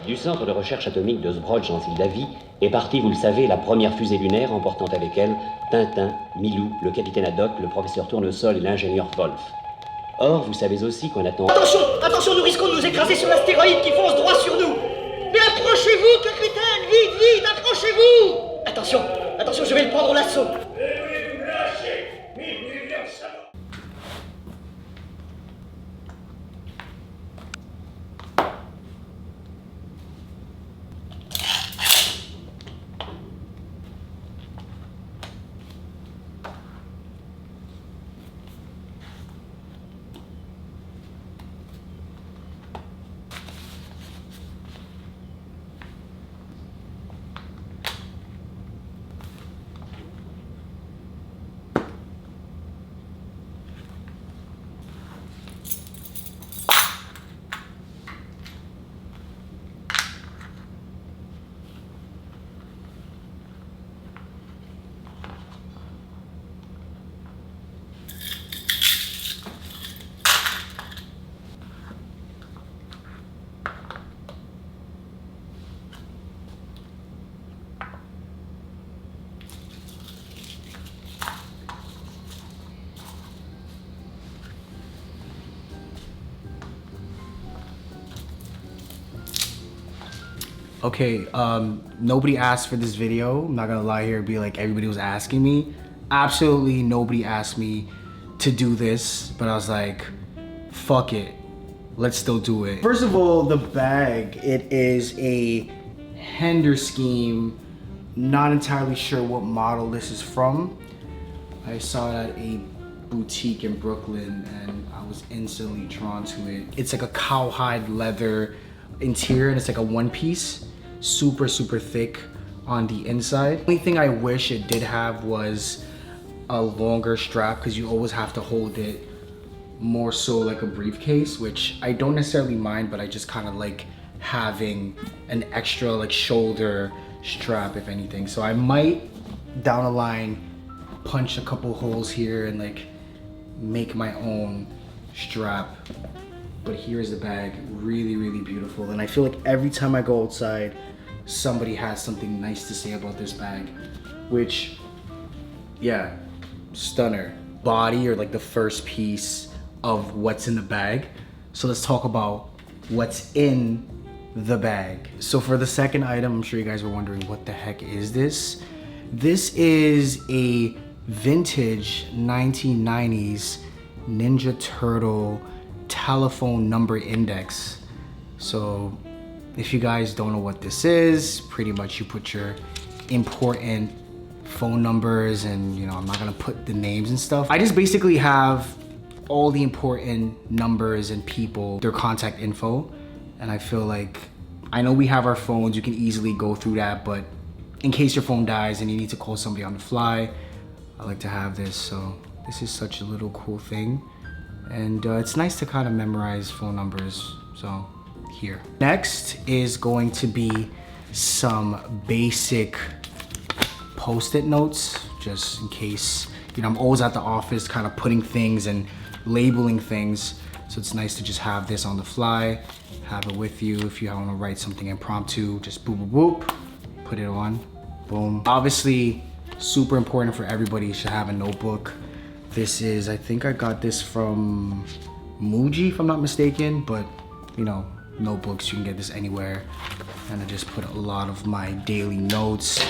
Du centre de recherche atomique de Zbrodj en Moldavie est partie, vous le savez, la première fusée lunaire emportant avec elle Tintin, Milou, le capitaine Haddock, le professeur Tournesol et l'ingénieur Wolf. Or, vous savez aussi qu'on attend... Attention, attention, nous risquons de nous écraser sur l'astéroïde qui fonce droit sur nous. Mais approchez-vous, capitaine, vite, vite, approchez-vous. Attention, attention, je vais le prendre au lasso. Okay, nobody asked for this video. I'm not gonna lie here and be like everybody was asking me. Absolutely nobody asked me to do this, but I was like, fuck it, let's still do it. First of all, the bag, it is a Hender scheme. Not entirely sure what model this is from. I saw it at a boutique in Brooklyn and I was instantly drawn to it. It's like a cowhide leather interior and it's like a one piece, super thick on the inside. The only thing I wish it did have was a longer strap because you always have to hold it more so like a briefcase, which I don't necessarily mind, but I just kind of like having an extra like shoulder strap if anything. So I might down the line punch a couple holes here and like make my own strap. But here's the bag, really beautiful. And I feel like every time I go outside, somebody has something nice to say about this bag, which, yeah, stunner. Body or like the first piece of what's in the bag. So let's talk about what's in the bag. So for the second item, I'm sure you guys were wondering what the heck is this? This is a vintage 1990s Ninja Turtle telephone number index. So if you guys don't know what this is, pretty much you put your important phone numbers and, you know, I'm not gonna put the names and stuff. I just basically have all the important numbers and people, their contact info. And I feel like, I know we have our phones, you can easily go through that, but in case your phone dies and you need to call somebody on the fly, I like to have this. So this is such a little cool thing. And it's nice to kind of memorize phone numbers, so here. Next is going to be some basic Post-it notes, just in case, you know, I'm always at the office kind of putting things and labeling things. So it's nice to just have this on the fly, have it with you. If you want to write something impromptu, just boop, boop, boop, put it on, boom. Obviously, super important for everybody, you should have a notebook. This is, I think I got this from Muji, if I'm not mistaken, but you know, notebooks, you can get this anywhere. And I just put a lot of my daily notes.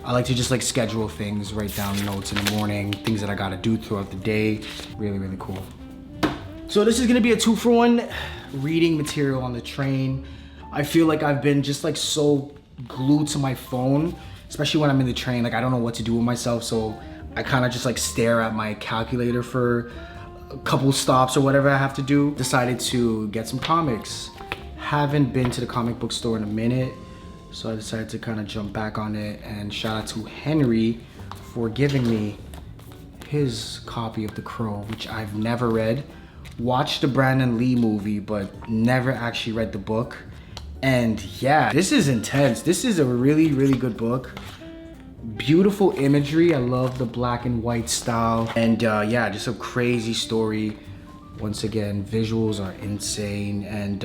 I like to just like schedule things, write down notes in the morning, things that I gotta do throughout the day. Really cool. So this is gonna be a 2-for-1 reading material on the train. I feel like I've been just like so glued to my phone, especially when I'm in the train. Like I don't know what to do with myself, so I kind of just like stare at my calculator for a couple stops or whatever I have to do. Decided to get some comics. haven't been to the comic book store in a minute, so I decided to kind of jump back on it. And shout out to Henry for giving me his copy of The Crow, which I've never read. Watched the Brandon Lee movie, but never actually read the book. And yeah, this is intense. This is a really, really good book. Beautiful imagery. I love the black and white style. And yeah, just a crazy story. Once again, visuals are insane. And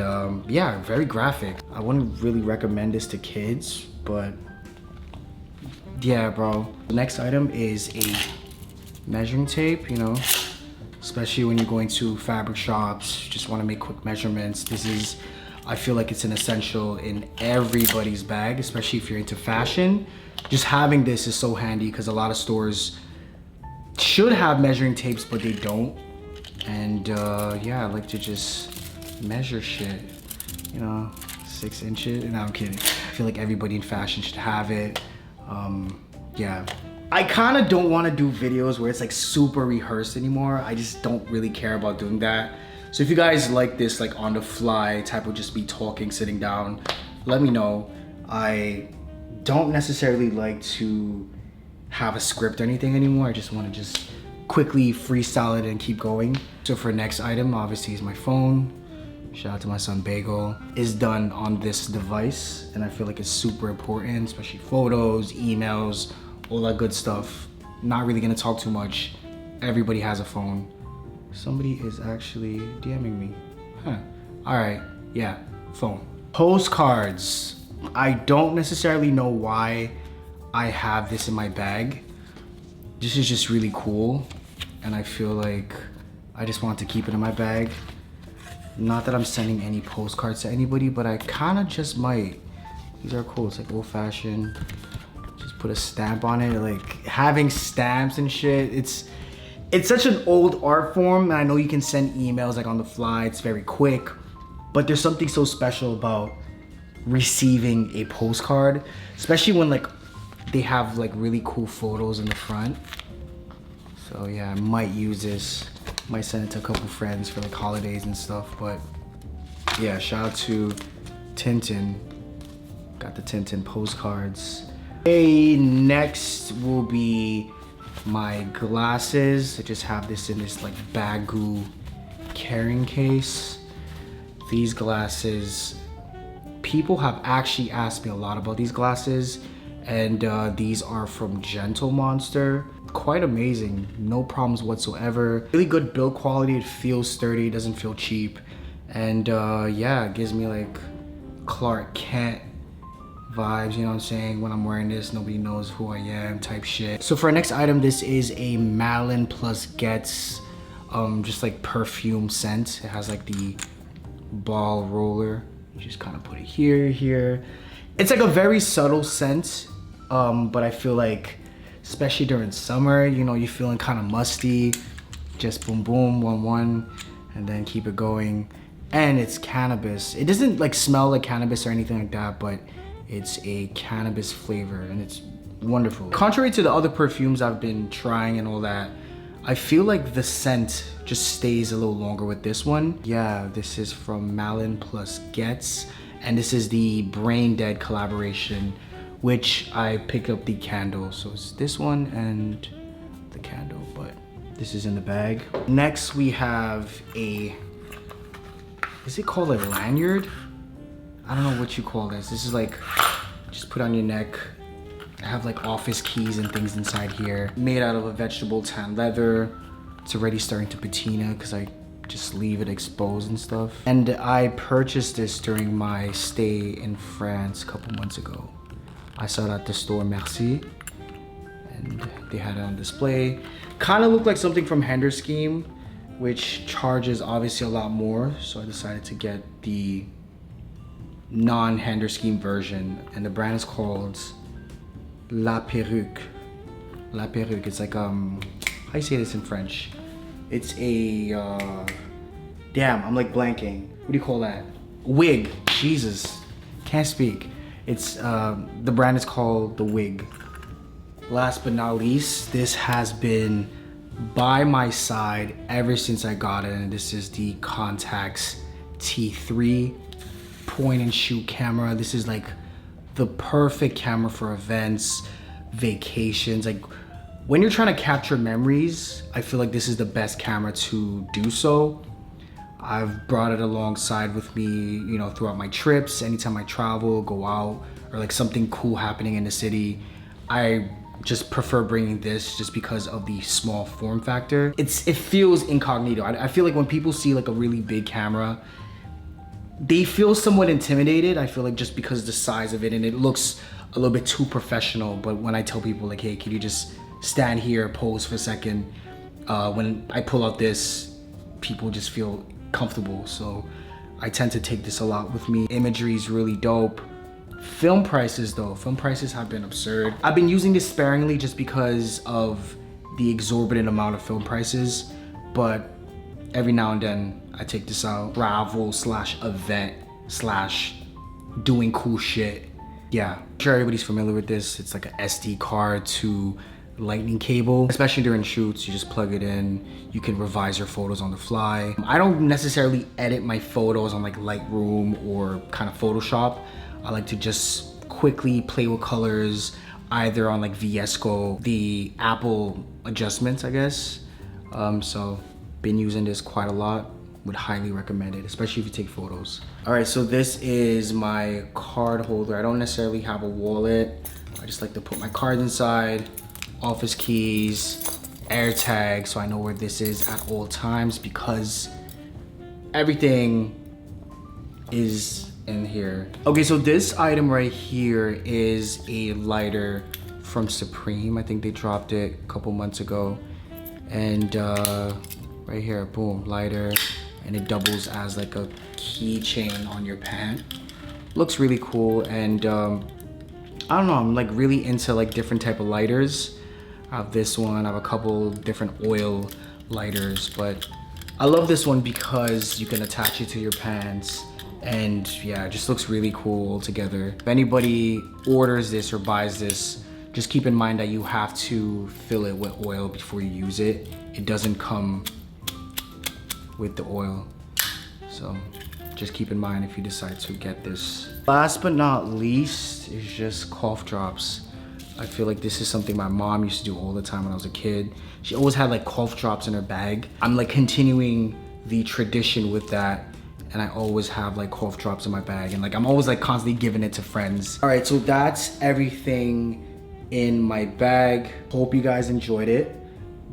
yeah, very graphic. I wouldn't really recommend this to kids, but yeah, bro. The next item is a measuring tape, you know, especially when you're going to fabric shops, just want to make quick measurements. This is, I feel like it's an essential in everybody's bag, especially if you're into fashion. Just having this is so handy because a lot of stores should have measuring tapes, but they don't. And yeah, I like to just measure shit, you know, 6 inches. No, I'm kidding. I feel like everybody in fashion should have it. Yeah. I kind of don't want to do videos where it's like super rehearsed anymore. I just don't really care about doing that. So if you guys like this like on the fly type of just be talking, sitting down, let me know. I don't necessarily like to have a script or anything anymore. I just want to just quickly freestyle it and keep going. So for next item, obviously is my phone. Shout out to my son Bagel. Is done on this device and I feel like it's super important, especially photos, emails, all that good stuff. Not really gonna talk too much. Everybody has a phone. Somebody is actually DMing me. Huh. All right, yeah, phone. Postcards. I don't necessarily know why I have this in my bag. This is just really cool. And I feel like I just want to keep it in my bag. Not that I'm sending any postcards to anybody, but I kind of just might. These are cool, it's like old fashioned. Just put a stamp on it. Like having stamps and shit, it's such an old art form, and I know you can send emails like on the fly, it's very quick, but there's something so special about receiving a postcard, especially when like they have like really cool photos in the front. So yeah, I might use this, might send it to a couple friends for like holidays and stuff. But yeah, shout out to Tintin. Got the Tintin postcards. Okay, next will be my glasses. I just have this in this like Baggu carrying case. These glasses, people have actually asked me a lot about these glasses, and these are from Gentle Monster. Quite amazing, no problems whatsoever. Really good build quality, it feels sturdy, doesn't feel cheap. And yeah, it gives me like Clark Kent vibes, you know what I'm saying? When I'm wearing this, nobody knows who I am type shit. So for our next item, this is a Malin plus Getz, just like perfume scent. It has like the ball roller. You just kind of put it here. It's like a very subtle scent, but I feel like, especially during summer, you know, you're feeling kind of musty. Just boom, boom, one, and then keep it going. And it's cannabis. It doesn't like smell like cannabis or anything like that, but it's a cannabis flavor and it's wonderful. Contrary to the other perfumes I've been trying and all that, I feel like the scent just stays a little longer with this one. Yeah, this is from Malin plus Getz, and this is the Brain Dead collaboration, which I picked up the candle. So it's this one and the candle, but this is in the bag. Next we have a, is it called a lanyard? I don't know what you call this. This is like, just put on your neck. I have like office keys and things inside here. Made out of a vegetable tan leather. It's already starting to patina because I just leave it exposed and stuff. And I purchased this during my stay in France a couple months ago. I saw it at the store Merci, and they had it on display. Kind of looked like something from Hender Scheme, which charges obviously a lot more. So I decided to get the non-Hender Scheme version, and the brand is called La Perruque. La Perruque. It's like how do you say this in French? It's a damn, I'm like blanking. What do you call that? Wig. Jesus, can't speak. It's the brand is called The Wig. Last but not least, this has been by my side ever since I got it, and this is the Contax T3 point and shoot camera. This is like the perfect camera for events, vacations. Like when you're trying to capture memories, I feel like this is the best camera to do so. I've brought it alongside with me, you know, throughout my trips. Anytime I travel, go out, or like something cool happening in the city, I just prefer bringing this just because of the small form factor. It feels incognito. I feel like when people see like a really big camera, they feel somewhat intimidated. I feel like just because of the size of it, and it looks a little bit too professional. But when I tell people like, hey, can you just stand here, pose for a second? When I pull out this, people just feel comfortable. So I tend to take this a lot with me. Imagery is really dope. Film prices though, film prices have been absurd. I've been using this sparingly just because of the exorbitant amount of film prices, but every now and then I take this out. Travel / event / doing cool shit. Yeah, I'm sure everybody's familiar with this. It's like an SD card to lightning cable, especially during shoots. You just plug it in, you can revise your photos on the fly. I don't necessarily edit my photos on like Lightroom or kind of Photoshop. I like to just quickly play with colors, either on like VS Code, the Apple adjustments, I guess. So been using this quite a lot. Would highly recommend it, especially if you take photos. All right, so this is my card holder. I don't necessarily have a wallet. I just like to put my cards inside. Office keys, AirTag, so I know where this is at all times because everything is in here. Okay, so this item right here is a lighter from Supreme. I think they dropped it a couple months ago. And right here, boom, lighter. And it doubles as like a keychain on your pant. Looks really cool. And I don't know, I'm like really into like different type of lighters. I have this one, I have a couple different oil lighters, but I love this one because you can attach it to your pants, and yeah, it just looks really cool altogether. If anybody orders this or buys this, just keep in mind that you have to fill it with oil before you use it. It doesn't come with the oil, so just keep in mind if you decide to get this. Last but not least is just cough drops. I feel like this is something my mom used to do all the time when I was a kid. She always had like cough drops in her bag. I'm like continuing the tradition with that, and I always have like cough drops in my bag, and like I'm always like constantly giving it to friends. All right, so that's everything in my bag. Hope you guys enjoyed it.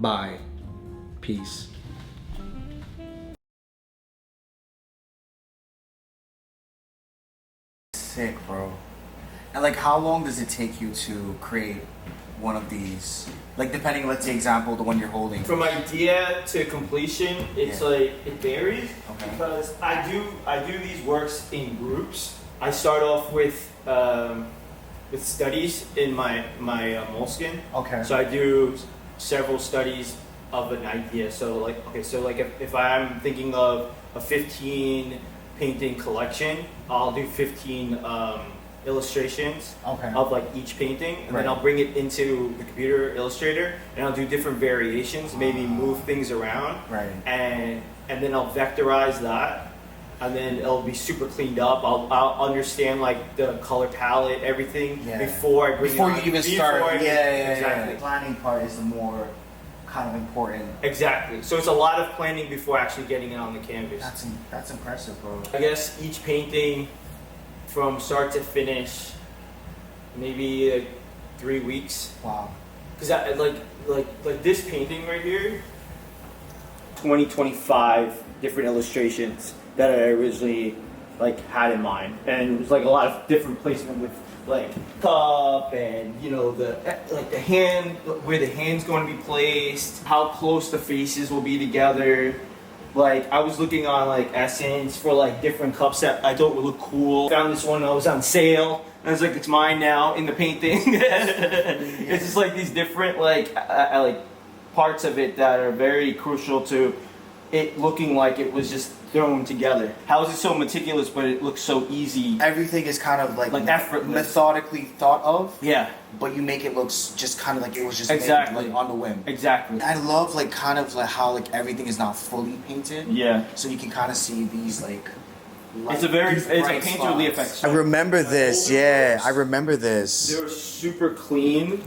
Bye. Peace. Sick, bro. And like, how long does it take you to create one of these? Like, depending, let's say, example, the one you're holding. From idea to completion, it's like it varies. Okay. Because I do these works in groups. I start off with studies in my moleskin. Okay. So I do several studies of an idea. So like, okay, so like if I'm thinking of a 15 painting collection, I'll do 15 illustrations of like each painting, and then I'll bring it into the computer illustrator, and I'll do different variations, maybe move things around, and then I'll vectorize that, and then it'll be super cleaned up. I'll understand like the color palette, everything before I bring it on. You even start. Exactly. The planning part is the more kind of important. Exactly. So it's a lot of planning before actually getting it on the canvas. That's impressive, bro. I guess each painting, from start to finish, maybe like 3 weeks. Wow. Because I like this painting right here, 25 different illustrations that I originally like had in mind, and it was like a lot of different placement with like cup and you know the hand, where the hand's going to be placed, how close the faces will be together. Like I was looking on like Essence for like different cups that I thought would look cool. Found this one that was on sale. And I was like, it's mine now in the painting. It's just like these different like like parts of it that are very crucial to it looking like it was just thrown together. How is it so meticulous, but it looks so easy? Everything is kind of like effortless, methodically thought of. Yeah. But you make it look just kind of like it was just exactly made, like, on the whim. Exactly. I love like kind of like how like everything is not fully painted. Yeah. So you can kind of see these like It's a painterly effect. I remember this. Yeah, I remember this. They were super clean.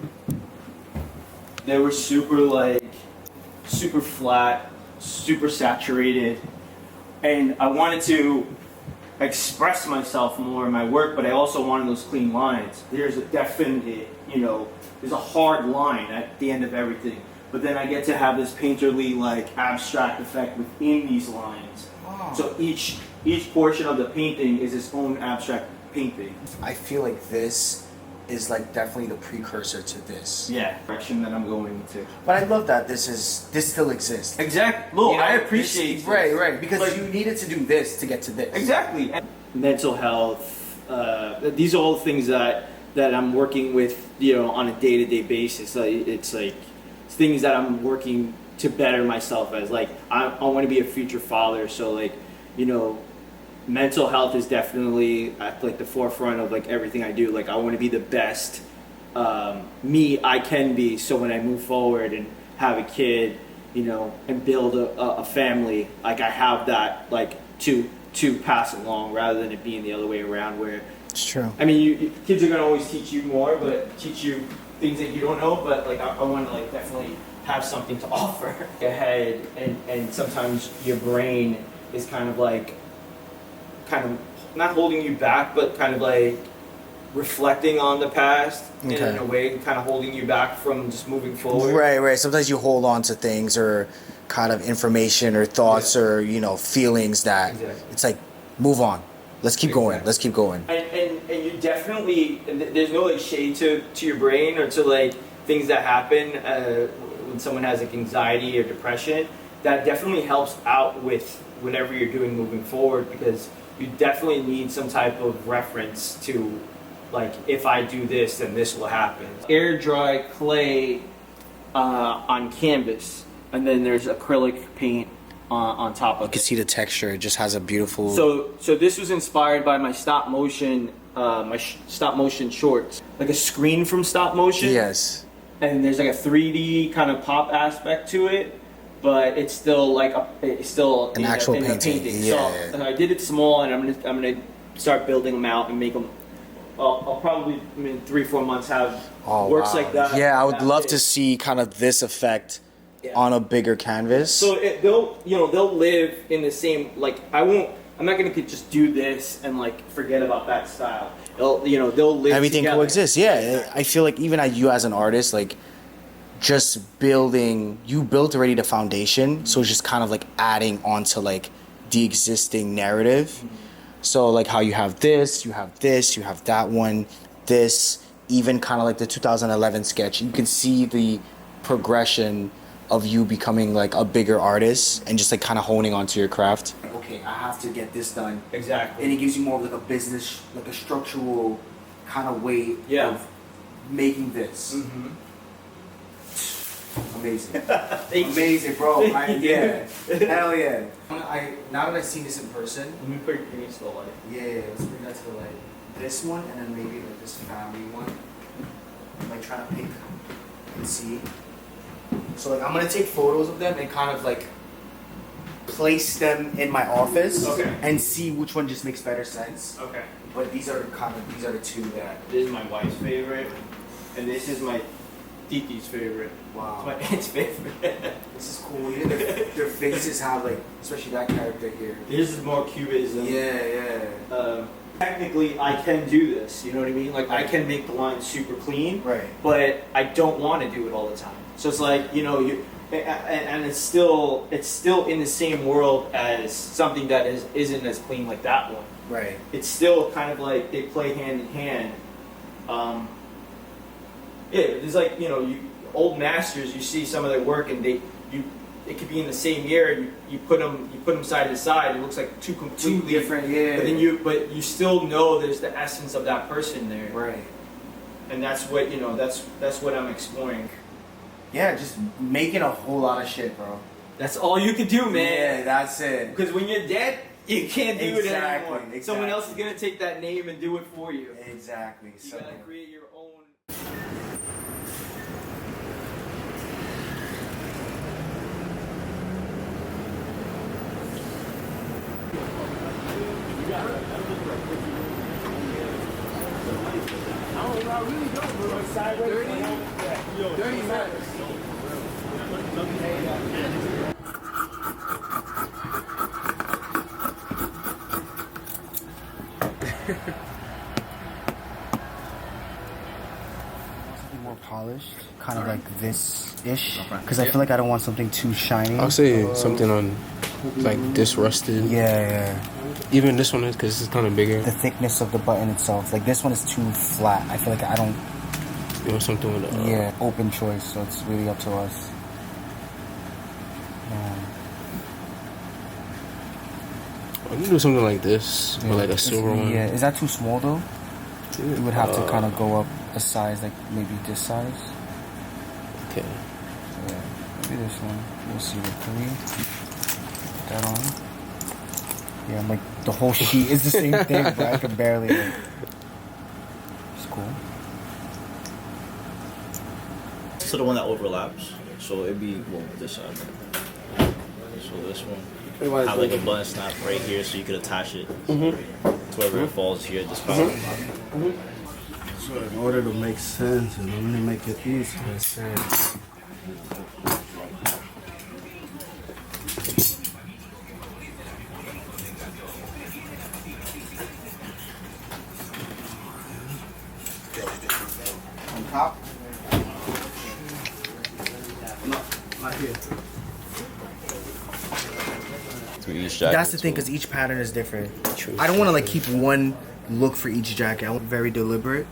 They were super flat, super saturated, and I wanted to express myself more in my work, but I also wanted those clean lines. There's a definite, there's a hard line at the end of everything, but then I get to have this painterly, abstract effect within these lines. Oh. So each portion of the painting is its own abstract painting. I feel like this is definitely the precursor to this. Yeah, direction that I'm going into. But I love that this still exists. Exactly. Look, I appreciate this. Right, because you needed to do this to get to this. Exactly. Mental health. These are all things that I'm working with, on a day-to-day basis. It's things that I'm working to better myself as. I want to be a future father, so mental health is definitely at the forefront of everything I do. I want to be the best me I can be, so when I move forward and have a kid, and build a family, I have that to pass along, rather than it being the other way around, where it's true. I mean, kids are gonna always teach you more, but teach you things that you don't know. But I want to definitely have something to offer ahead, and sometimes your brain is kind of not holding you back, but kind of reflecting on the past, and in a way kind of holding you back from just moving forward. Right. Sometimes you hold on to things or kind of information or thoughts or feelings that it's move on. Let's keep going. Let's keep going. And you definitely, there's no shade to your brain or to things that happen when someone has anxiety or depression. That definitely helps out with whatever you're doing moving forward, because you definitely need some type of reference to, if I do this, then this will happen. Air dry clay on canvas, and then there's acrylic paint on top of it. You can see the texture. It just has a beautiful... So this was inspired by my stop motion shorts. A screen from stop motion. Yes. And there's a 3D kind of pop aspect to it, but it's still it's still an actual painting. Yeah. So I did it small, and I'm gonna start building them out and make them. I'll probably in 3-4 months have works like that. Yeah, I would love to see kind of this effect on a bigger canvas. So they'll live in the same I'm not gonna just do this and forget about that style. They'll live. Everything together. coexists. Yeah, exactly. I feel like even you as an artist, just building, you built already the foundation, so it's just kind of adding onto the existing narrative. Mm-hmm. So how you have this, you have that one, this, even kind of the 2011 sketch. You can see the progression of you becoming a bigger artist and just kind of honing onto your craft. Okay, I have to get this done. Exactly. And it gives you more of a business, a structural kind of way of making this. Mm-hmm. Amazing. Amazing, bro. Yeah. Hell yeah. Now that I've seen this in person. Let me bring it to the light. Yeah, let's bring that to the light. This one, and then maybe this family one. I'm trying to pick and see. So I'm gonna take photos of them and kind of place them in my office and see which one just makes better sense. Okay. But these are the two that. This is my wife's favorite, and this is my Titi's favorite. Wow. It's my aunt's favorite. This is cool. Even their faces have especially that character here. This is more cubism. Yeah. Technically, I can do this. You know what I mean? I can make the lines super clean. Right. But I don't want to do it all the time. So it's and it's still in the same world as something that isn't as clean like that one. Right. It's still kind of they play hand in hand. There's old masters. You see some of their work, and it could be in the same year. You put them side to side. It looks like two completely different. Yeah. But you still know there's the essence of that person there. Right. And that's what that's what I'm exploring. Yeah, just making a whole lot of shit, bro. That's all you can do, man. Yeah, that's it. Because when you're dead, you can't do it anymore. Exactly. Someone else is gonna take that name and do it for you. Exactly. You gotta create your own. You More polished, kind of like this-ish, because I feel like I don't want something too shiny. I'll say something on like this rusted. Yeah. Even this one is because it's kind of bigger. The thickness of the button itself, like this one is too flat. I feel like I don't. You want something with open choice, so it's really up to us. I can do something like this, or like a silver one. Yeah, is that too small though? You would have to kind of go up a size, like maybe this size. Okay. Yeah, maybe this one. We'll see the 3. Put that on. Yeah, I'm like the whole sheet is the same thing, but I can barely. Like, it's cool. So the one that overlaps. So it'd be this side. So this one. Have like a button snap right here, so you could attach it to wherever it falls here at this part. So in order to make sense and really make it easy, On top? no, not here. That's the thing, because each pattern is different. I don't want to like keep one look for each jacket. I want very deliberate.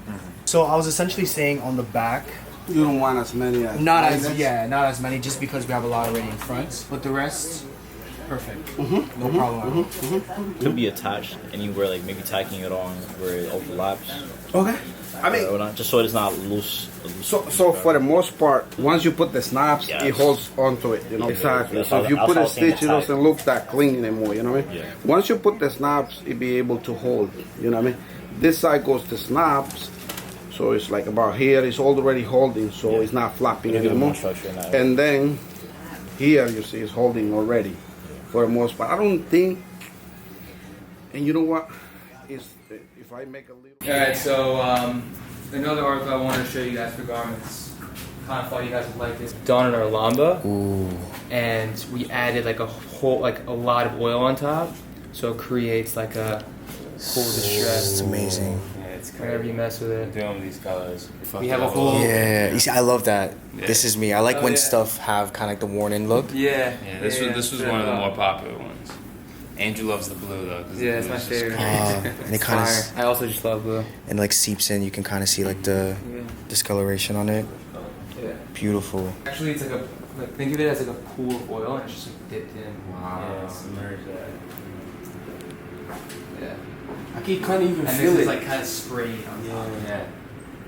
So I was essentially saying on the back, You don't want as many as not as many, just because we have a lot already in front. But the rest, perfect. No problem. Could be attached anywhere, like maybe tacking it on where it overlaps. Okay. I mean, Just so it's not loose. so for the most part, once you put the snaps, Yes. it holds onto it, you know. Exactly. That's So if you how- put that's a how I was stitch, it saying doesn't look that clean anymore, you know what I mean? Yeah. Once you put the snaps, it be able to hold, you know what I mean? This side goes to snaps, so it's like about here, it's already holding, so it's not flapping Give it anymore. more structure in that. And then here, you see, it's holding already for the most part. I don't think, and you know what? If I make a little. Alright, so another article I wanted to show you guys for garments. Kind of thought you guys would like this. Done in our lamba. Ooh. And we added like a lot of oil on top, so it creates like a cool distress. It's amazing. Yeah, it's whenever you mess with it. Doing these colors. We have a whole Yeah, you see, I love that. Yeah. This is me. I like Oh, when yeah. stuff have kind of like the worn-in look. Yeah. Yeah, this was one of the more popular ones. Andrew loves the blue though. 'Cause the Yeah, it's blue my is just favorite. And it kind Fire. of I also just love blue. and like seeps in. You can kind of see like the Yeah. discoloration on it. Yeah. Beautiful. Actually, it's like think of it as like a pool of oil, and it's just like dipped in. Wow. Yeah, submerged. Yeah. I can kind of even And feel this it. is like kind of sprayed on top. Yeah.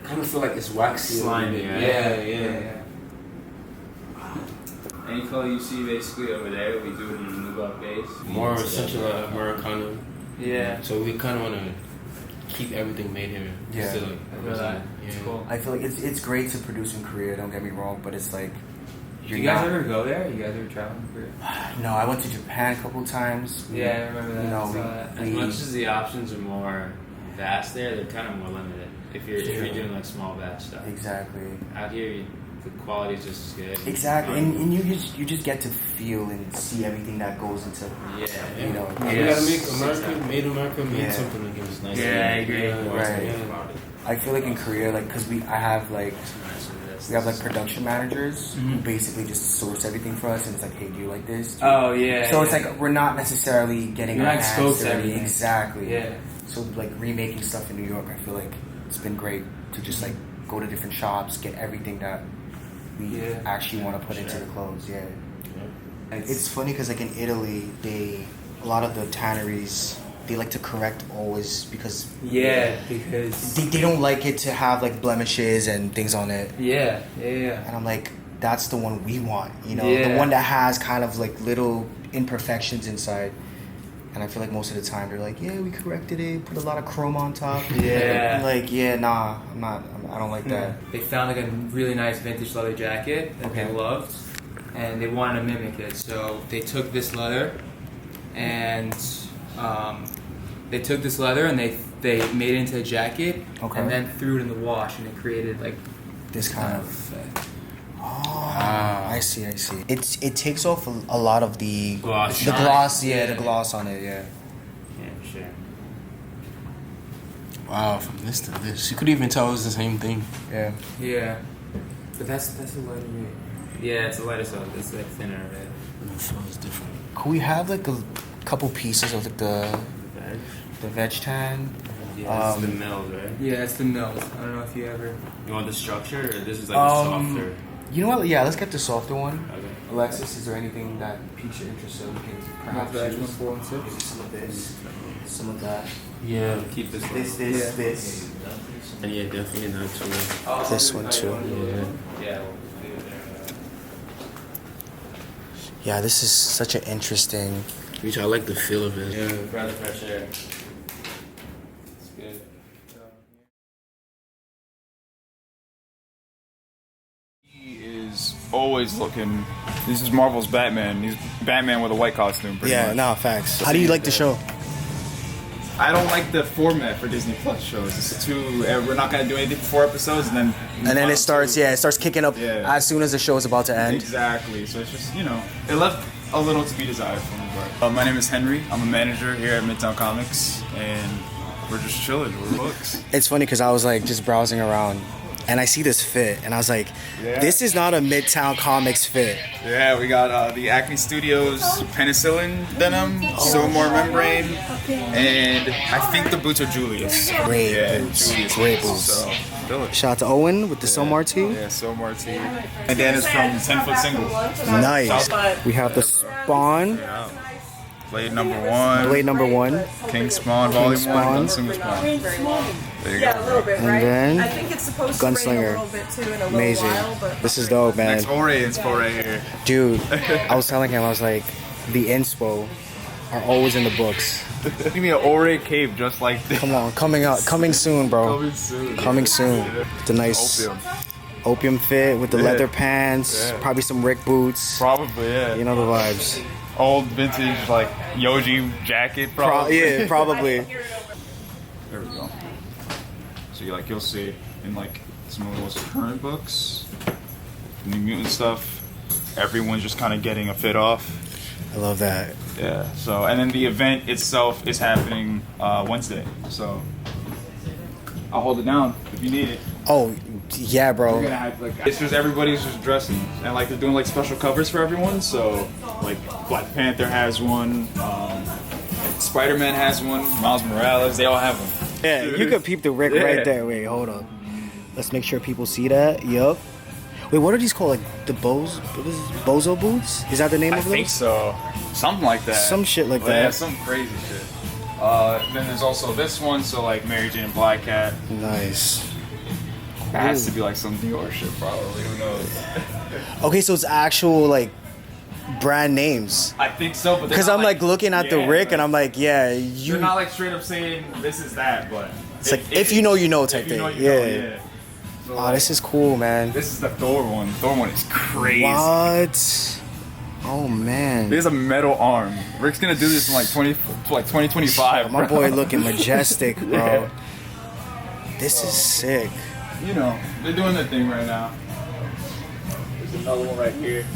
Kind of feel like it's waxy. Slimy, right? Yeah. Any color you see basically over there, we do it in a move-up base. More such a Americana. Yeah. So we kind of want to keep everything made here. Yeah. Just to, like, I feel that. represent. It's Yeah. cool. I feel like it's great to produce in Korea. Don't get me wrong, but it's like You guys ever go there? You guys ever travel to Korea? No, I went to Japan a couple times. Yeah, I remember that. You know, I saw that. As much as the options are more vast there, they're kind of more limited. If you're doing like small batch stuff. Exactly. Out here, the quality is just as good. Exactly, and you just get to feel and see everything that goes into Yeah. you know. We Yeah. gotta make made America, made Yeah. something again. It's nice. Yeah, I agree. Right. Yeah. I feel like in Korea, like, cause I have like we have like production managers who basically just source everything for us, and it's like, hey, do you like this? Oh yeah. So it's yeah. like we're not necessarily getting You're our not hands scoped dirty. everything. Exactly. Yeah. So like remaking stuff in New York, I feel like it's been great to just like go to different shops, get everything that we Yeah. actually want to put into the clothes. Yeah. It's funny because like in Italy, a lot of the tanneries, they like to correct always because Yeah, because they don't like it to have like blemishes and things on it. yeah. And I'm like, that's the one we want, you know, Yeah. the one that has kind of like little imperfections inside. And I feel like most of the time they're like, yeah, we corrected it, put a lot of chrome on top. Yeah. I'm like, yeah, nah, I don't like that. They found like a really nice vintage leather jacket that Okay. they loved, and they wanted to mimic it. So they took this leather and they took this leather and they made it into a jacket, Okay. and then threw it in the wash, and it created like This kind of. effect. I see. It takes off a lot of the Gloss. the gloss, the gloss on it, yeah. Yeah, sure. Wow, from this to this, you could even tell it was the same thing. Yeah. Yeah, but that's a lighter weight. Yeah, it's a lighter soap. It's like thinner, right? And it feels different. Could we have like a couple pieces of like Veg. the veg tan? Yeah, it's the mills, right? Yeah, it's the mills. I don't know if you ever. You want the structure, or this is like a softer? You know what? Yeah, let's get the softer one. Okay. Alexis, is there anything that piques your interest so we can perhaps Veg use? 1, 4, and 6. Maybe some of this, some of that. Yeah, Keep this one. This. and yeah, definitely not too. This one too. Yeah. Yeah, we'll leave it there. Yeah, this is such an interesting. Which I like the feel of it. Yeah, breath of fresh air. It's good. He is always looking. This is Marvel's Batman. He's Batman with a white costume. Pretty Yeah, much. no facts. How do you like the show? I don't like the format for Disney Plus shows. It's too. We're not gonna do anything for 4 episodes, and then. And then it starts. Yeah, it starts kicking up Yeah. as soon as the show is about to end. Exactly. So it's just it left a little to be desired for me. But my name is Henry. I'm a manager here at Midtown Comics, and we're just chilling. We're books. It's funny because I was like just browsing around, and I see this fit, and I was like, Yeah. this is not a Midtown Comics fit. Yeah, we got the Acme Studios penicillin denim, Silmar membrane, and I think the boots are Julius. Great Yeah, boots. Julius Great boots. boots. So, feel it. Shout out to Owen with the Somar tee. Yeah, Silmar tee. And then it's from 10 Foot Single. Nice. We have the Spawn, Yeah. Blade number 1. blade number 1, King Spawn, Volume Spawn. 1, Single Spawn. There you Yeah, a go. little bit, And right? then I think it's supposed to rain Gunslinger. a little bit too in a little Amazing. while, but This is dope, man. Next Orée inspo right here. Dude, I was telling him, I was like, the inspo are always in the books. Give me an Orée cape just like this. Come on, coming soon, bro. Coming soon. Coming soon. The nice opium fit with the leather pants, probably some Rick boots. Probably, yeah. You know the vibes. Old vintage, like, Yoji jacket, probably. Yeah, probably. There we go. So you'll see in like some of the most current books, New Mutant stuff, everyone's just kind of getting a fit off. I love that. Yeah. So and then the event itself is happening Wednesday. So I'll hold it down if you need it. Oh, yeah, We're bro. gonna have it's just everybody's just dressing and like they're doing like special covers for everyone. So like Black Panther has one, Spider-Man has one, Miles Morales, they all have one. Yeah, you could peep the Rick right there. Wait, hold up. Let's make sure people see that. Yup. Wait, what are these called? Like the Bozo boots? Is that the name I of them? think so. Something like that. Some shit like Yeah, that. some crazy shit. Then there's also this one, so like Mary Jane and Black Cat. Nice. It has to be like some Dior shit, probably. Who knows? Okay, so it's actual like brand names. I think so, but Because I'm like looking at the Rick and I'm like, yeah, you. They're not like straight up saying this is that, but It's like if you know, you know type if you thing. know, you know, Yeah. So, Oh, this is cool, man. This is the Thor one. Thor one is crazy. What? Oh man. There's a metal arm. Rick's gonna do this in like 2025. My bro. boy looking majestic, bro. Yeah. This is sick. You know, they're doing their thing right now. There's another one right here.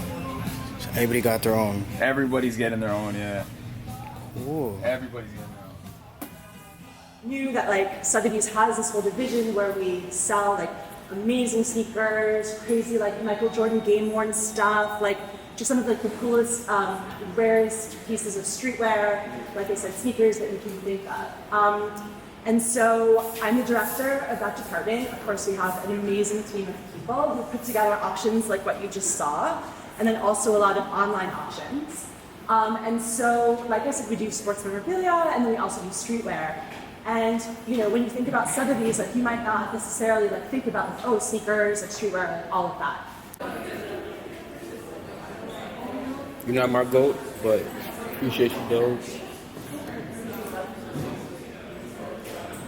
Everybody got their own. Everybody's getting their own, yeah. Ooh. Everybody's getting their own. knew that like Sotheby's has this whole division where we sell like amazing sneakers, crazy like Michael Jordan game worn stuff, like just some of like the coolest, rarest pieces of streetwear, like I said, sneakers that you can think of. And so I'm the director of that department. Of course, we have an amazing team of people who put together auctions like what you just saw, and then also a lot of online auctions. And so, like I said, we do sports memorabilia, and then we also do streetwear. And you know, when you think about Sotheby's, like you might not necessarily like think about like, oh, sneakers, like streetwear, all of that. You're not my goat, but appreciate you, though.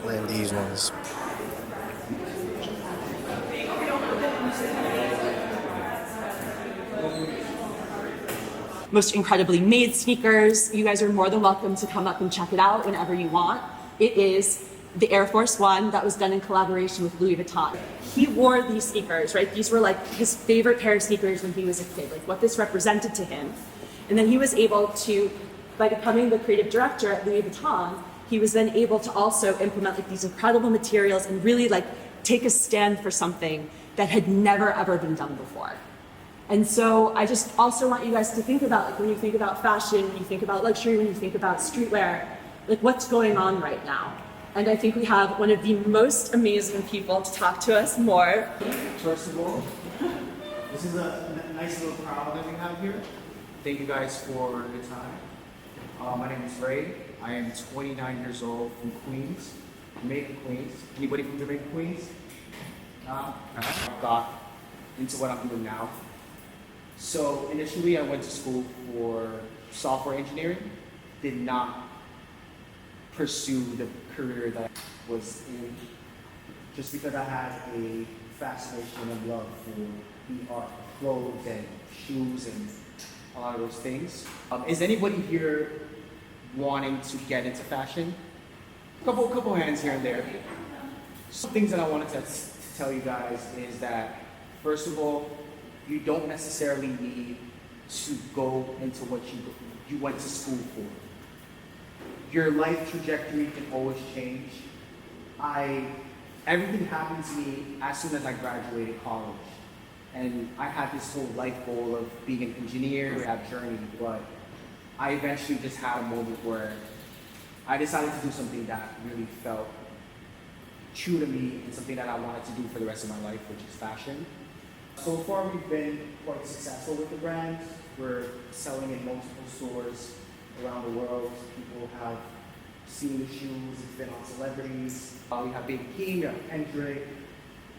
And these ones. most incredibly made sneakers. You guys are more than welcome to come up and check it out whenever you want. It is the Air Force One that was done in collaboration with Louis Vuitton. He wore these sneakers, right? These were like his favorite pair of sneakers when he was a kid, like what this represented to him. And then he was able to, by becoming the creative director at Louis Vuitton, he was then able to also implement like these incredible materials and really like take a stand for something that had never ever been done before. And so I just also want you guys to think about, like when you think about fashion, when you think about luxury, when you think about streetwear, like what's going on right now. And I think we have one of the most amazing people to talk to us more. First of all, this is a nice little crowd that we have here. Thank you guys for your time. My name is Ray. I am 29 years old from Queens, Jamaica, Queens. Anybody from Jamaica, Queens? I got into what I'm doing now. So initially I went to school for software engineering, did not pursue the career that I was in, just because I had a fascination and love for the art of clothes and shoes and a lot of those things. Is anybody here wanting to get into fashion? Couple hands here and there. Some things that I wanted to tell you guys is that, first of all, you don't necessarily need to go into what you went to school for. Your life trajectory can always change. Everything happened to me as soon as I graduated college. And I had this whole life goal of being an engineer, that journey, but I eventually just had a moment where I decided to do something that really felt true to me and something that I wanted to do for the rest of my life, which is fashion. So far, we've been quite successful with the brand. We're selling in multiple stores around the world. People have seen the shoes, it's been on celebrities. We have Baby Keem, we have Kendrick,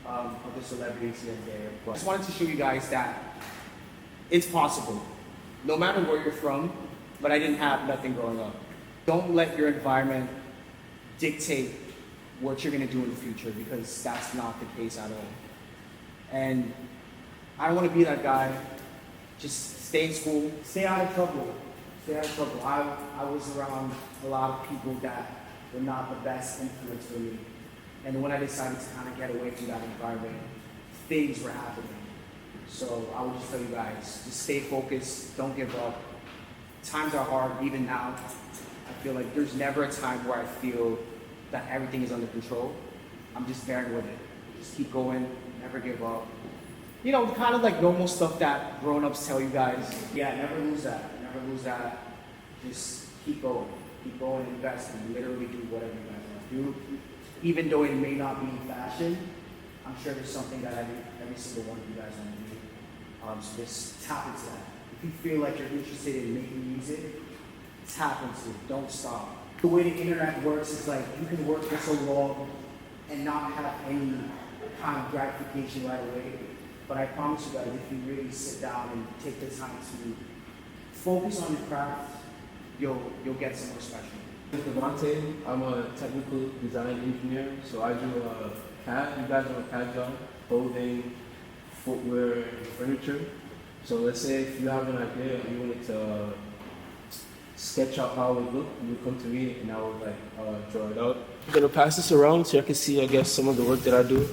other celebrities here and there. But I just wanted to show you guys that it's possible, no matter where you're from, but I didn't have nothing growing up. Don't let your environment dictate what you're gonna do in the future, because that's not the case at all. And I don't wanna be that guy. Just stay in school, stay out of trouble. Stay out of trouble. I was around a lot of people that were not the best influence for me. And when I decided to kind of get away from that environment, things were happening. So I would just tell you guys, just stay focused, don't give up. Times are hard, even now. I feel like there's never a time where I feel that everything is under control. I'm just bearing with it. Just keep going, never give up. You know, kind of like normal stuff that grown-ups tell you guys. Yeah, never lose that. Never lose that. Just keep going. Keep going, invest, and literally do whatever you guys want to do. Even though it may not be fashion, I'm sure there's something that every single one of you guys want to do. So just tap into that. If you feel like you're interested in making music, tap into it. Don't stop. The way the internet works is like you can work for so long and not have any kind of gratification right away. But I promise you guys, if you really sit down and take the time to focus on your craft, you'll get somewhere special. Devontae, I'm a technical design engineer, so I do CAD. You guys know what CAD job? Clothing, footwear, and furniture. So let's say if you have an idea and you wanted to sketch out how it would look, you would come to me and I would draw it out. I'm gonna pass this around so you can see, I guess, some of the work that I do.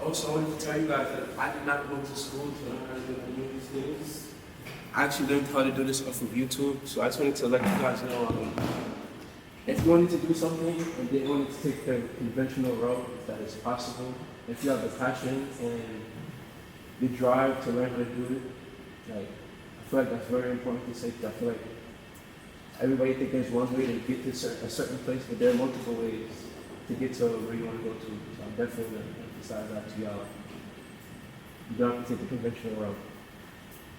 Also, I wanted to tell you guys that I did not go to school to learn how to do these things. I actually learned how to do this off of YouTube, so I just wanted to let you guys know if you wanted to do something and didn't want to take the conventional route, that is possible. If you have the passion and the drive to learn how to do it, like, I feel like that's very important to say, because I feel like everybody thinks there's one way to get to a certain place, but there are multiple ways to get to where you want to go to. So I'm definitely going to emphasize that to y'all. You don't have to take the conventional route.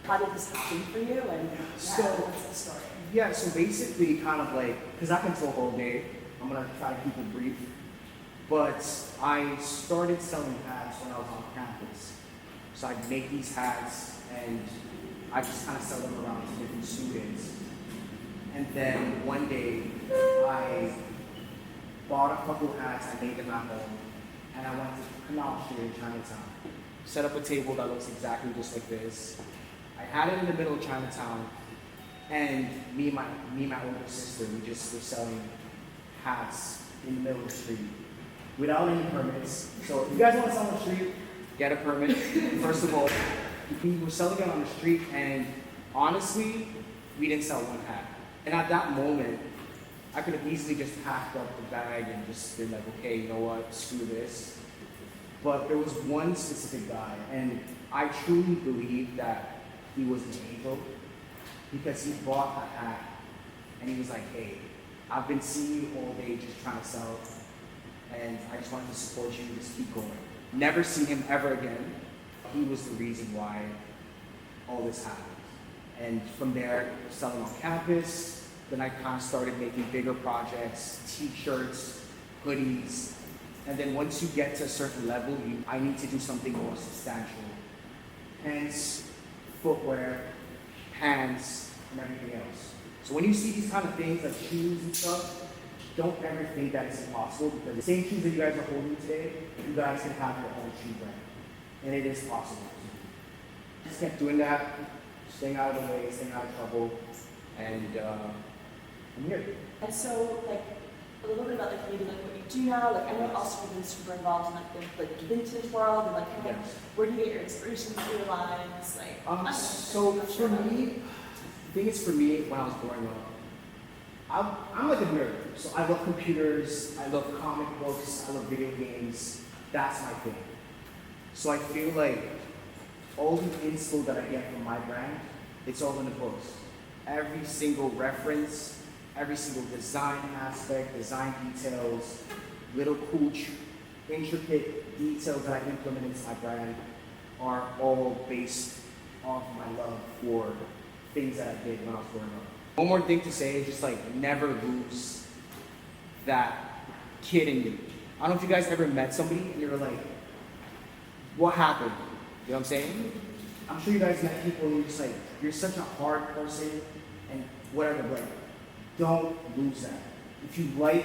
How did this happen for you? And what's the story? Yeah, so basically kind of like, because I can talk all day, I'm going to try to keep it brief. But I started selling hats when I was on campus. So I'd make these hats and I just kind of sell them around to different students. And then one day I bought a couple hats, I made them at home, and I went to Canal Street in Chinatown. Set up a table that looks exactly just like this. I had it in the middle of Chinatown, and me and my older sister, we just were selling hats in the middle of the street without any permits. So if you guys want to sell on the street, get a permit. First of all, we were selling it on the street, and honestly, we didn't sell one hat. And at that moment, I could have easily just packed up the bag and just been like, okay, you know what, screw this. But there was one specific guy, and I truly believe that he was an angel, because he bought a hat, and he was like, hey, I've been seeing you all day just trying to sell, and I just wanted to support you, just keep going. Never seen him ever again. He was the reason why all this happened. And from there, selling on campus, then I kind of started making bigger projects, t-shirts, hoodies, and then once you get to a certain level, I need to do something more substantial. Hence, footwear, pants, and everything else. So when you see these kind of things like shoes and stuff, don't ever think that it's impossible, because the same shoes that you guys are holding today, you guys can have your own shoe brand. And it is possible. Just kept doing that, staying out of the way, staying out of trouble, and I'm here. And so, like, a little bit about like maybe like what you do now. Like, I know also you've been super involved in like the vintage world, and like kind of like, where do you get your inspiration for your lines? Like, So for me, the thing is, for me, when I was growing up, I'm like a nerd. So I love computers, I love comic books, I love video games. That's my thing. So I feel like all the inspo that I get from my brand, it's all in the books. Every single reference, every single design aspect, design details, little cool, intricate details that I implement into my brand are all based off my love for things that I did when I was growing up. One more thing to say is just like never lose that kid in you. I don't know if you guys ever met somebody and you were like, what happened? You know what I'm saying? I'm sure you guys met people and you're just like, you're such a hard person and whatever, but don't lose that. If you like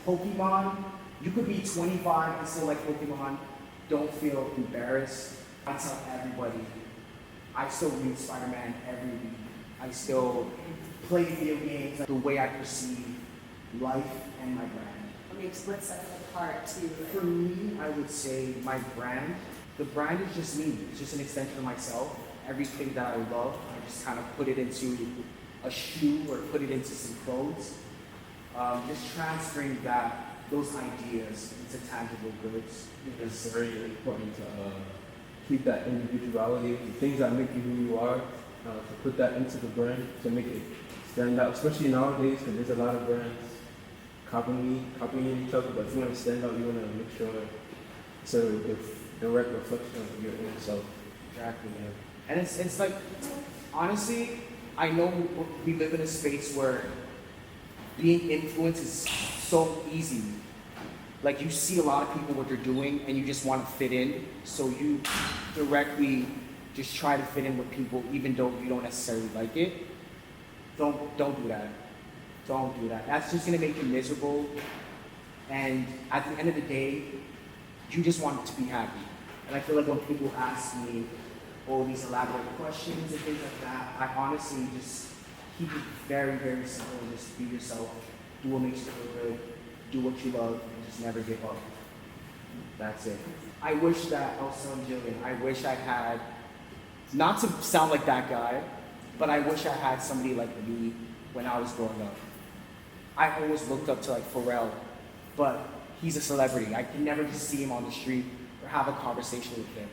Pokemon, you could be 25 and still like Pokemon. Don't feel embarrassed. I tell everybody, I still read Spider-Man every week. I still play video games the way I perceive life and my brand. what makes what sets it apart too? For me, I would say my brand. The brand is just me. It's just an extension of myself. Everything that I love, I just kind of put it into a shoe or put it into some clothes. Just transferring those ideas into tangible goods. It's very important to keep that individuality, the things that make you who you are, to put that into the brand to make it stand out, especially nowadays, because there's a lot of brands copying each other, but if you want to stand out, you want to make sure it's a direct reflection of your own self. Exactly, yeah. And it's like, honestly, I know we live in a space where being influenced is so easy. Like, you see a lot of people what they're doing and you just want to fit in, so you directly just try to fit in with people even though you don't necessarily like it. Don't do that. Don't do that. That's just gonna make you miserable, and at the end of the day, you just want to be happy. And I feel like when people ask me all these elaborate questions and things like that, I honestly just keep it very, very simple. Just be yourself, do what makes you feel good, do what you love, and just never give up. That's it. I wish that, I was telling Jillian, I wish I had, not to sound like that guy, but I wish I had somebody like me when I was growing up. I always looked up to like Pharrell, but he's a celebrity. I can never just see him on the street or have a conversation with him.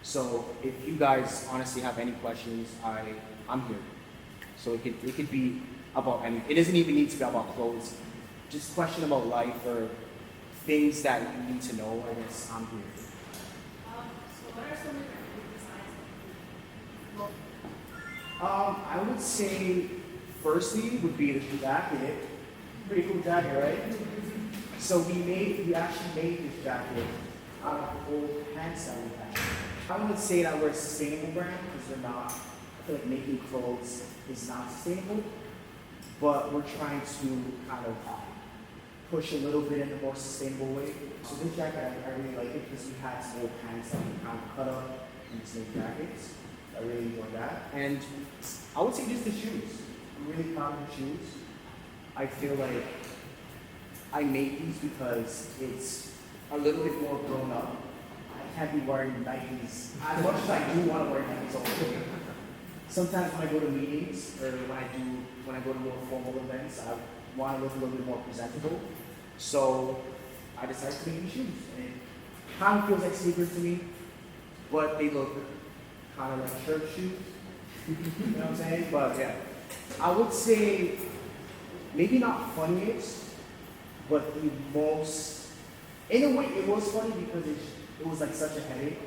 So if you guys honestly have any questions, I'm here. So it could be about anything. It doesn't even need to be about clothes. Just question about life or things that you need to know. I guess I'm here. So what are some of your favorite designs? I would say, firstly, would be the jacket. Pretty cool jacket, right? So we actually made this jacket out of old pants that we had. I wouldn't say that we're a sustainable brand because we're not. I feel like making clothes is not sustainable, but we're trying to kind of push a little bit in a more sustainable way. So this jacket, I really like it because we had some old pants that we kind of cut up into some jackets. I really enjoy that. And I would say just the shoes. I'm really proud of the shoes. I feel like I made these because it's a little bit more grown up. I can't be wearing Nikes as much as I do want to wear Nikes all the day. Sometimes when I go to meetings or when I go to more formal events, I want to look a little bit more presentable. So I decided to make these shoes. And it kind of feels like sneakers to me, but they look kind of like church shoes. You know what I'm saying? But yeah, I would say maybe not funniest, but the most, in a way it was funny because it was like such a headache.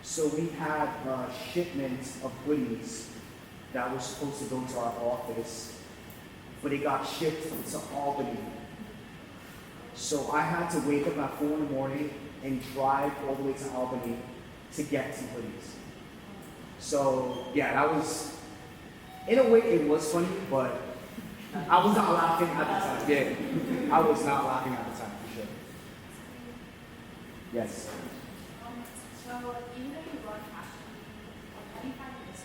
So we had a shipment of goodies that was supposed to go to our office, but it got shipped to Albany. So I had to wake up at 4 in the morning and drive all the way to Albany to get some goodies. So yeah, that was, in a way it was funny, but I was not laughing at the time. Yeah, I was not laughing at the time, for sure. Yes. So even if you run fashion, how do you find this?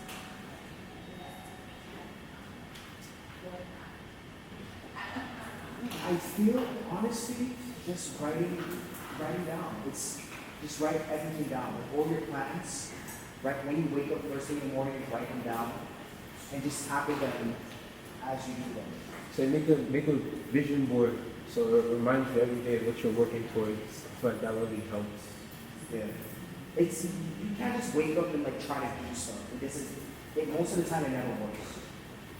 I feel, honestly, just writing down. It's just write everything down. Like all your plans, right? When you wake up first thing in the morning, write them down, and just tackle them as you do them. So make a vision board so it reminds you every day what you're working towards. I feel like that really helps. Yeah. It's, you can't just wake up and like try to do stuff. Most of the time it never works.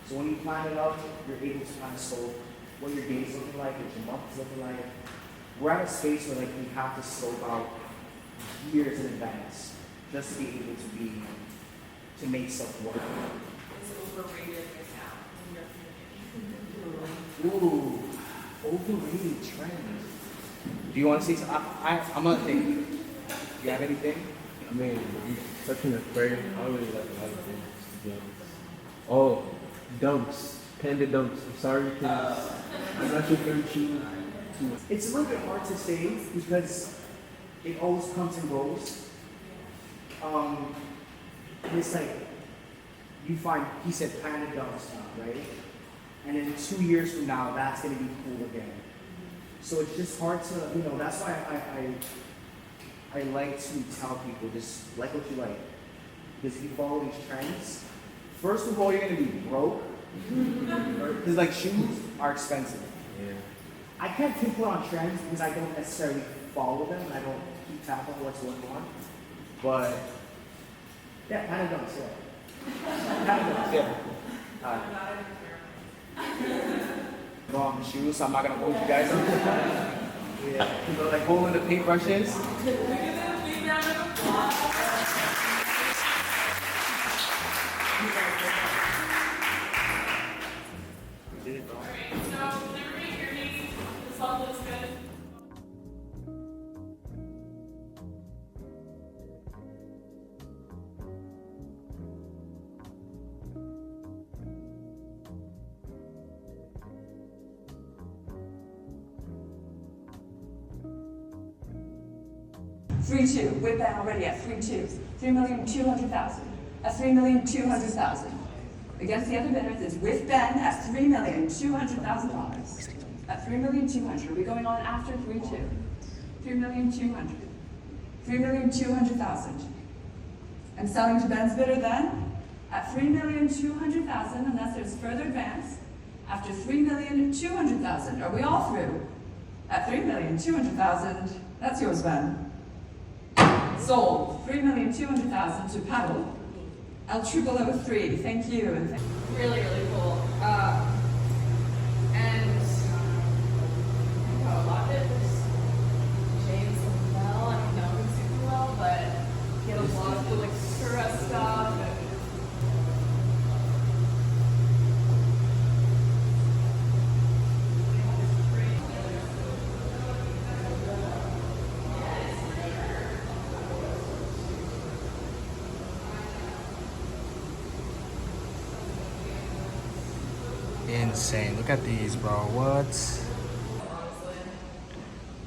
So when you plan it out, you're able to kind of scope what your day is looking like, what your month is looking like. We're at a space where like we have to scope out years in advance just to be able to make stuff work. Is it overrated right now? Ooh, overrated trend. Do you want to say something? I'm gonna think. Do you have anything? I mean, touching the prayer, I don't really like a lot of things, to be honest. Oh, dunks. Panda dunks. I'm sorry, kids. I'm not your favorite shoe. It's a little bit hard to say because it always comes and goes. It's like, you find, he said panda dunks now, right? And then 2 years from now, that's gonna be cool again. So it's just hard to, that's why I like to tell people, just like what you like. Because if you follow these trends, first of all, you're gonna be broke. Because like shoes are expensive. Yeah. I can't pinpoint on trends because I don't necessarily follow them and I don't keep track of what's going on. But yeah, panda dunks, yeah. Panda dunks, yeah. Wrong shoes, so I'm not gonna hold you guys up. Yeah. You know, like holding the paintbrushes. Three two, we're down already at 3-2. 3,200,000. At 3,200,000. Against the other bidders is with Ben at $3,200,000. At 3,200,000. Are we going on after 3-2? 3,200,000. 3,200,000. And selling to Ben's bidder then at 3,200,000 unless there's further advance. After 3,200,000. Are we all through? At 3,200,000. That's yours, Ben. Sold 3,200,000 to Paddle. L003. Thank you. And Really, really cool. And a lot of it was James well. I don't know him super well, but he had a lot of the like Sura stuff. Insane. Look at these, bro. What?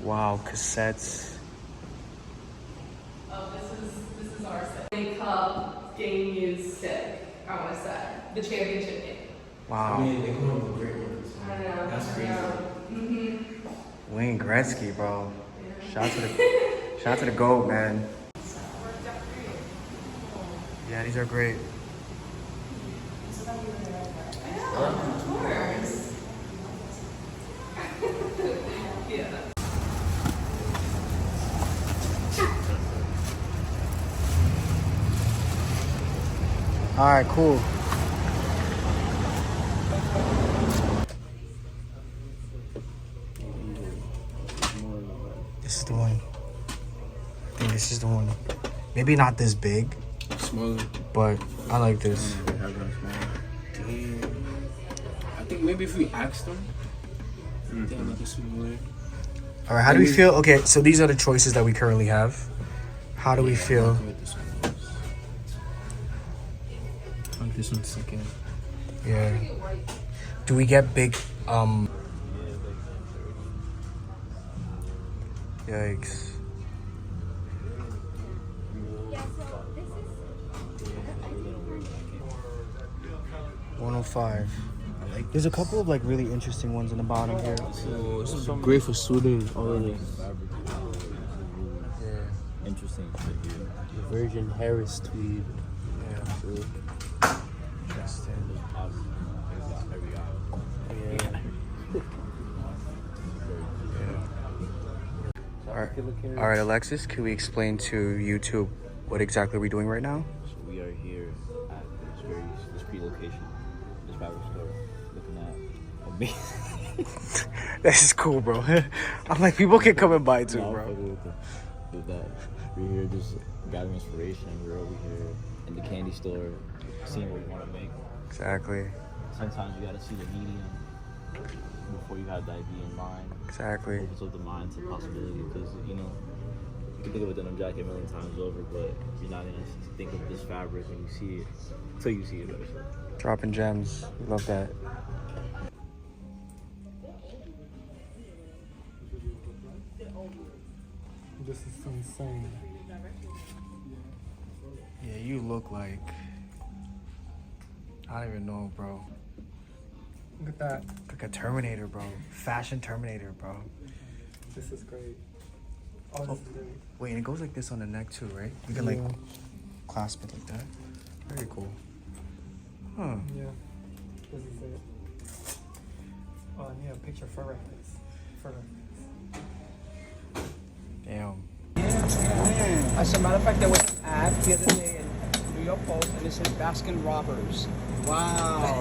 Wow, cassettes. Oh, this is our set. Cup game used stick. I want to say the championship game. Wow. I mean, they come up with great ones. I know. That's crazy. Wayne Gretzky, bro. Shout to the GOAT, man. Yeah, these are great. Of course. Yeah. All right, cool. This is the one. I think this is the one. Maybe not this big, Smaller. but I like this. Damn. I think maybe if we asked them, they have like a similar. All right, how do we feel? Okay, so these are the choices that we currently have. How do we feel? I like this one second. Yeah. Do we get big, yikes. Yeah, so this is 105. There's a couple of like really interesting ones in the bottom here. So this is great for soothing already. Yeah. Interesting shit here. The Virgin Harris tweed. Yeah. Interesting. Yeah. All right, Alexis, can we explain to YouTube what exactly we're doing right now? So we are here at this pretty location, this barber store, looking at amazing. This is cool, bro. I'm like, people can come and buy too, No, bro. with that. We're here just gathering inspiration. We're over here in the candy store, seeing what we want to make. Exactly. Sometimes you gotta see the medium before you have the idea in mind. Exactly. Opens up the mind to possibility because, you know, you can think of a denim jacket a million times over, but you're not gonna think of this fabric when you see it until you see it. Basically. Dropping gems. We love that. This is insane. Yeah, you look like... I don't even know, bro. Look at that. Like a Terminator, bro. Fashion Terminator, bro. This is great. Oh, this is great. Wait, and it goes like this on the neck too, right? You can like clasp it like that. Very cool. Huh. Yeah. This is it. Oh, I need a picture for reference. For reference. Damn. As a matter of fact, there was an ad the other day in New York Post, and it said Baskin Robbers. Wow.